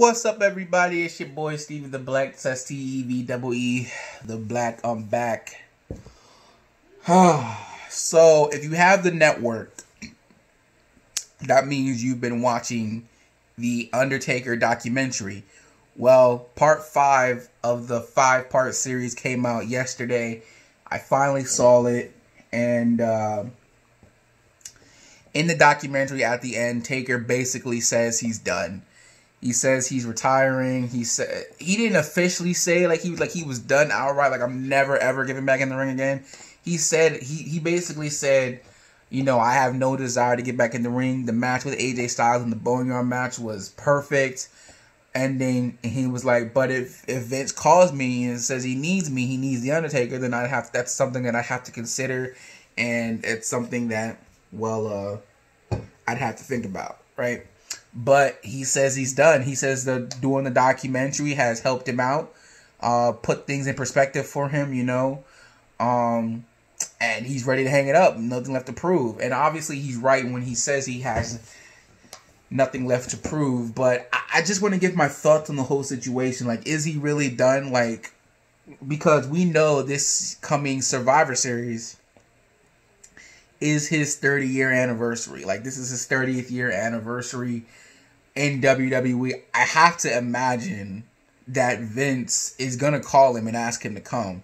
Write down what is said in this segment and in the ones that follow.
What's up, everybody? It's your boy Stevie the Black. It's STEVEE the Black. I'm back. So, if you have the network, that means you've been watching the Undertaker documentary. Well, part 5 of the 5-part series came out yesterday. I finally saw it, and in the documentary at the end, Taker basically says he's done. He says he's retiring. He said he didn't officially say he was done outright. Like, I'm never ever getting back in the ring again. He said he basically said, you know, I have no desire to get back in the ring. The match with AJ Styles and the Boneyard match was perfect ending. And he was like, but if Vince calls me and says he needs me, he needs the Undertaker, then that's something that I have to consider, and it's something that I'd have to think about, right? But he says he's done. He says that doing the documentary has helped him out, put things in perspective for him, you know, and he's ready to hang it up. Nothing left to prove. And obviously he's right when he says he has nothing left to prove. But I just want to give my thoughts on the whole situation. Like, is he really done? Like, because we know this coming Survivor Series is his 30-year anniversary. Like, this is his 30th year anniversary in WWE. I have to imagine that Vince is going to call him and ask him to come,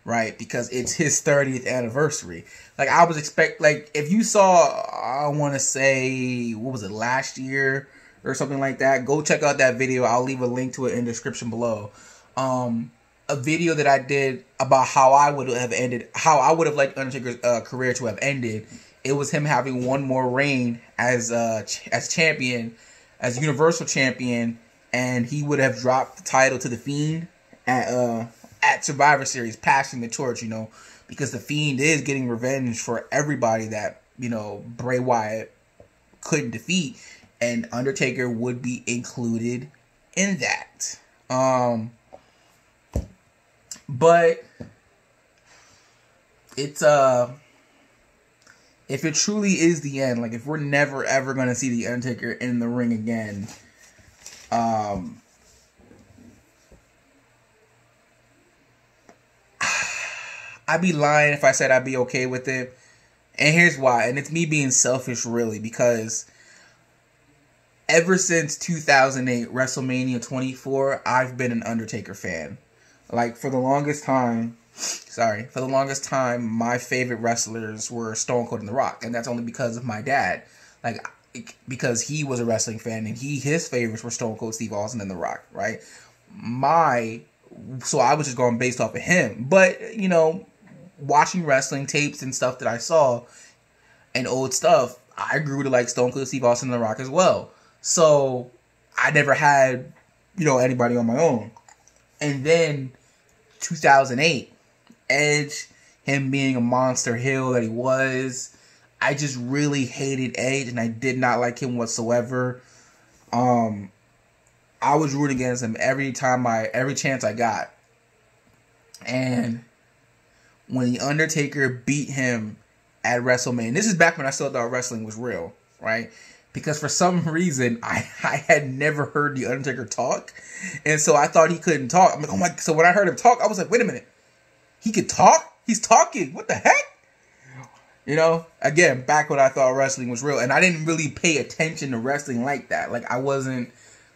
right? Because it's his 30th anniversary. Like, I was if you saw, I want to say, what was it, last year or something like that, go check out that video. I'll leave a link to it in the description below. A video that I did about how I would have liked Undertaker's career to have ended. It was him having one more reign as champion, as Universal Champion, and he would have dropped the title to The Fiend at Survivor Series, passing the torch, you know, because The Fiend is getting revenge for everybody that, you know, Bray Wyatt couldn't defeat, and Undertaker would be included in that. But it's if it truly is the end, like if we're never ever gonna see the Undertaker in the ring again, I'd be lying if I said I'd be okay with it. And here's why, and it's me being selfish really, because ever since 2008 WrestleMania 24, I've been an Undertaker fan. Like, for the longest time, my favorite wrestlers were Stone Cold and The Rock. And that's only because of my dad. Like, because he was a wrestling fan, and his favorites were Stone Cold, Steve Austin, and The Rock, right? So I was just going based off of him. But, you know, watching wrestling tapes and stuff that I saw, and old stuff, I grew to like Stone Cold, Steve Austin, and The Rock as well. So, I never had, you know, anybody on my own. And then 2008, Edge, him being a monster heel that he was, I just really hated Edge, and I did not like him whatsoever. I was rooting against him every chance I got. And when the Undertaker beat him at WrestleMania, this is back when I still thought wrestling was real, right? Because for some reason, I had never heard the Undertaker talk. And so I thought he couldn't talk. I'm like, oh my. So when I heard him talk, I was like, wait a minute. He could talk? He's talking. What the heck? You know, again, back when I thought wrestling was real. And I didn't really pay attention to wrestling like that. Like, I wasn't,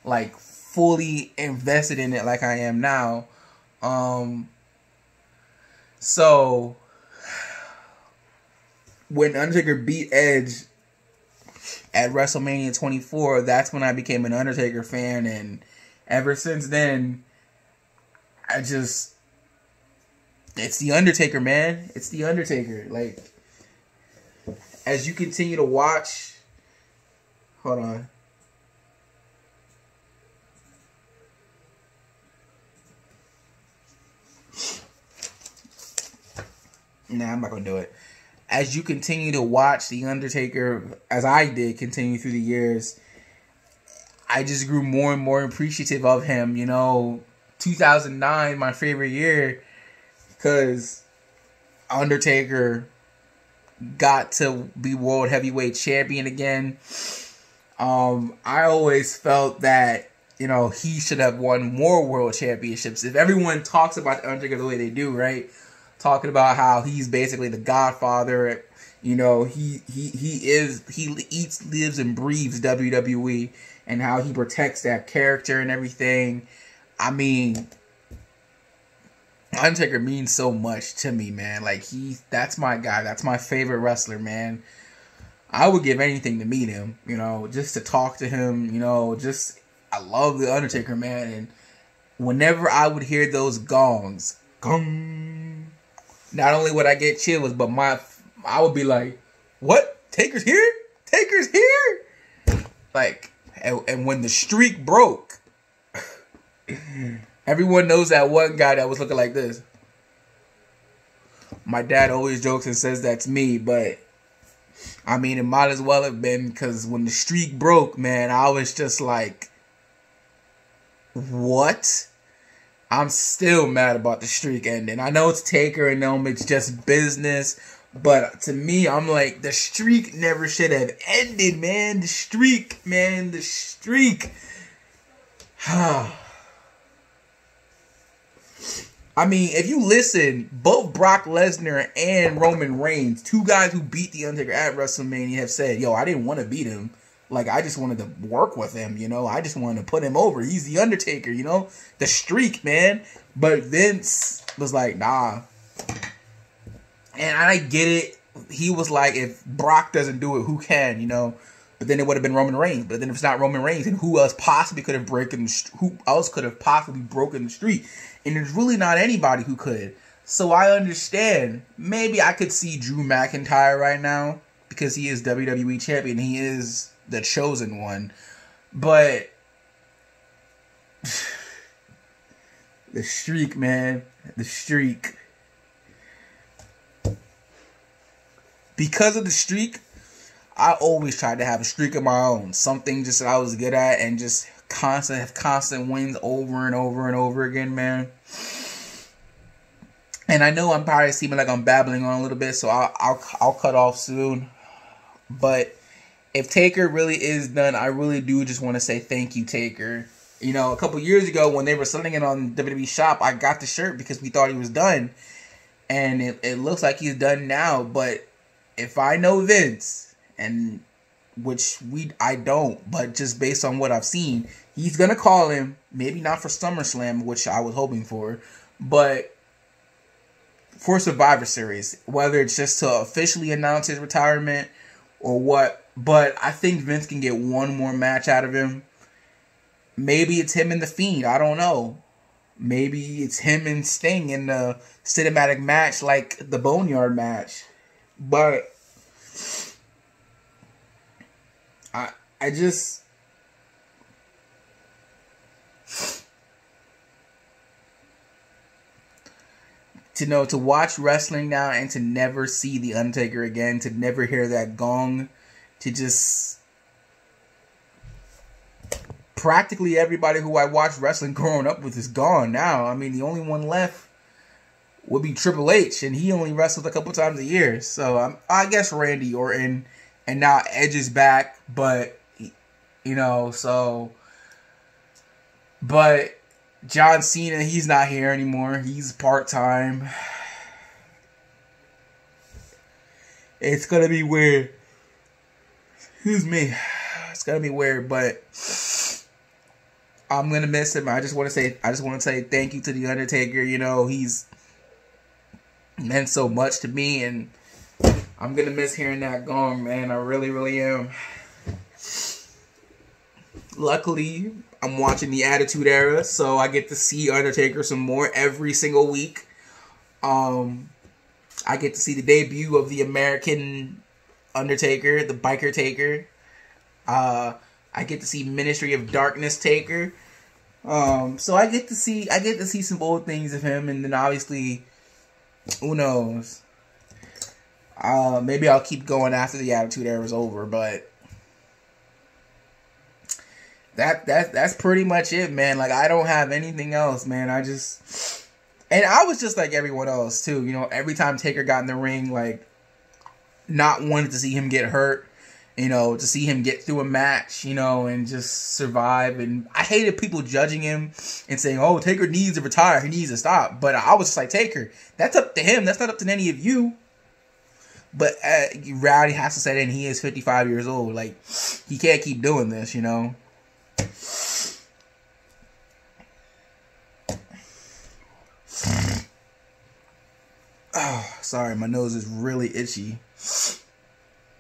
like, fully invested in it like I am now. So, when Undertaker beat Edge at WrestleMania 24, that's when I became an Undertaker fan, and ever since then, it's the Undertaker, man. It's the Undertaker. Like, as you continue to watch, hold on. Nah, I'm not gonna do it. As you continue to watch The Undertaker, as I did continue through the years, I just grew more and more appreciative of him. You know, 2009, my favorite year, because Undertaker got to be World Heavyweight Champion again. I always felt that you know, he should have won more world championships. If everyone talks about the Undertaker the way they do, right? Talking about how he's basically the Godfather, you know, he eats, lives, and breathes WWE, and how he protects that character and everything. I mean, Undertaker means so much to me, man. Like, that's my guy. That's my favorite wrestler, man. I would give anything to meet him, you know, just to talk to him, you know, I love the Undertaker, man. And whenever I would hear those gongs, gong, not only would I get chills, but I would be like, what? Taker's here? Taker's here? Like, and when the streak broke, everyone knows that one guy that was looking like this. My dad always jokes and says that's me, but I mean, it might as well have been, because when the streak broke, man, I was just like, what? I'm still mad about the streak ending. I know it's Taker and them, it's just business, but to me, I'm like, the streak never should have ended, man. The streak, man, the streak. I mean, if you listen, both Brock Lesnar and Roman Reigns, two guys who beat The Undertaker at WrestleMania, have said, yo, I didn't want to beat him. Like, I just wanted to work with him, you know? I just wanted to put him over. He's The Undertaker, you know? The streak, man. But Vince was like, nah. And I get it. He was like, if Brock doesn't do it, who can, you know? But then it would have been Roman Reigns. But then if it's not Roman Reigns, then who else could have broken the streak? And there's really not anybody who could. So I understand. Maybe I could see Drew McIntyre right now, because he is WWE champion. He is the chosen one. But the streak, man. The streak. Because of the streak, I always tried to have a streak of my own. Something just that I was good at, and just have constant wins over and over and over again, man. And I know I'm probably seeming like I'm babbling on a little bit, so I'll cut off soon. But if Taker really is done, I really do just want to say thank you, Taker. You know, a couple years ago when they were selling it on WWE Shop, I got the shirt because we thought he was done. And it looks like he's done now. But if I know Vince, and which I don't, but just based on what I've seen, he's going to call him, maybe not for SummerSlam, which I was hoping for, but for Survivor Series, whether it's just to officially announce his retirement or what. But I think Vince can get one more match out of him. Maybe it's him and The Fiend. I don't know. Maybe it's him and Sting in the cinematic match like the Boneyard match. But I just... to watch wrestling now and to never see The Undertaker again, to never hear that gong, to just... Practically everybody who I watched wrestling growing up with is gone now. I mean, the only one left would be Triple H, and he only wrestled a couple times a year. So I guess Randy Orton, and now Edge is back, but, you know, so... But John Cena, he's not here anymore. He's part-time. It's going to be weird. Excuse me. It's going to be weird, but I'm going to miss him. I just want to say thank you to The Undertaker. You know, he's meant so much to me, and I'm going to miss hearing that gong, man. I really, really am. Luckily, I'm watching the Attitude Era, so I get to see Undertaker some more every single week. I get to see the debut of the American Undertaker, the Biker Taker. I get to see Ministry of Darkness Taker. So I get to see some old things of him, and then obviously, who knows? Maybe I'll keep going after the Attitude Era is over, but that's pretty much it, man. Like, I don't have anything else, man. And I was just like everyone else too, you know, every time Taker got in the ring, like, not wanting to see him get hurt. You know, to see him get through a match, you know, and just survive. And I hated people judging him and saying, oh, Taker needs to retire. He needs to stop. But I was just like, Taker, that's up to him. That's not up to any of you. But reality has to set in. He is 55 years old. Like, he can't keep doing this, you know. Oh, sorry, my nose is really itchy.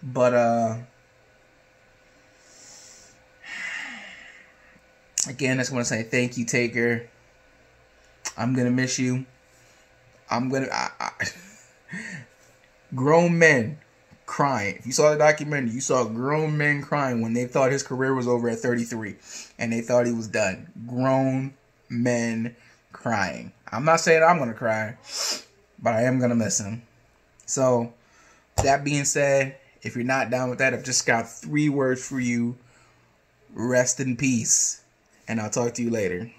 But, again, I just want to say thank you, Taker. I'm going to miss you. Grown men crying. If you saw the documentary, you saw grown men crying when they thought his career was over at 33. And they thought he was done. Grown men crying. I'm not saying I'm going to cry, but I am going to miss him. So, that being said, if you're not down with that, I've just got 3 words for you. Rest in peace. And I'll talk to you later.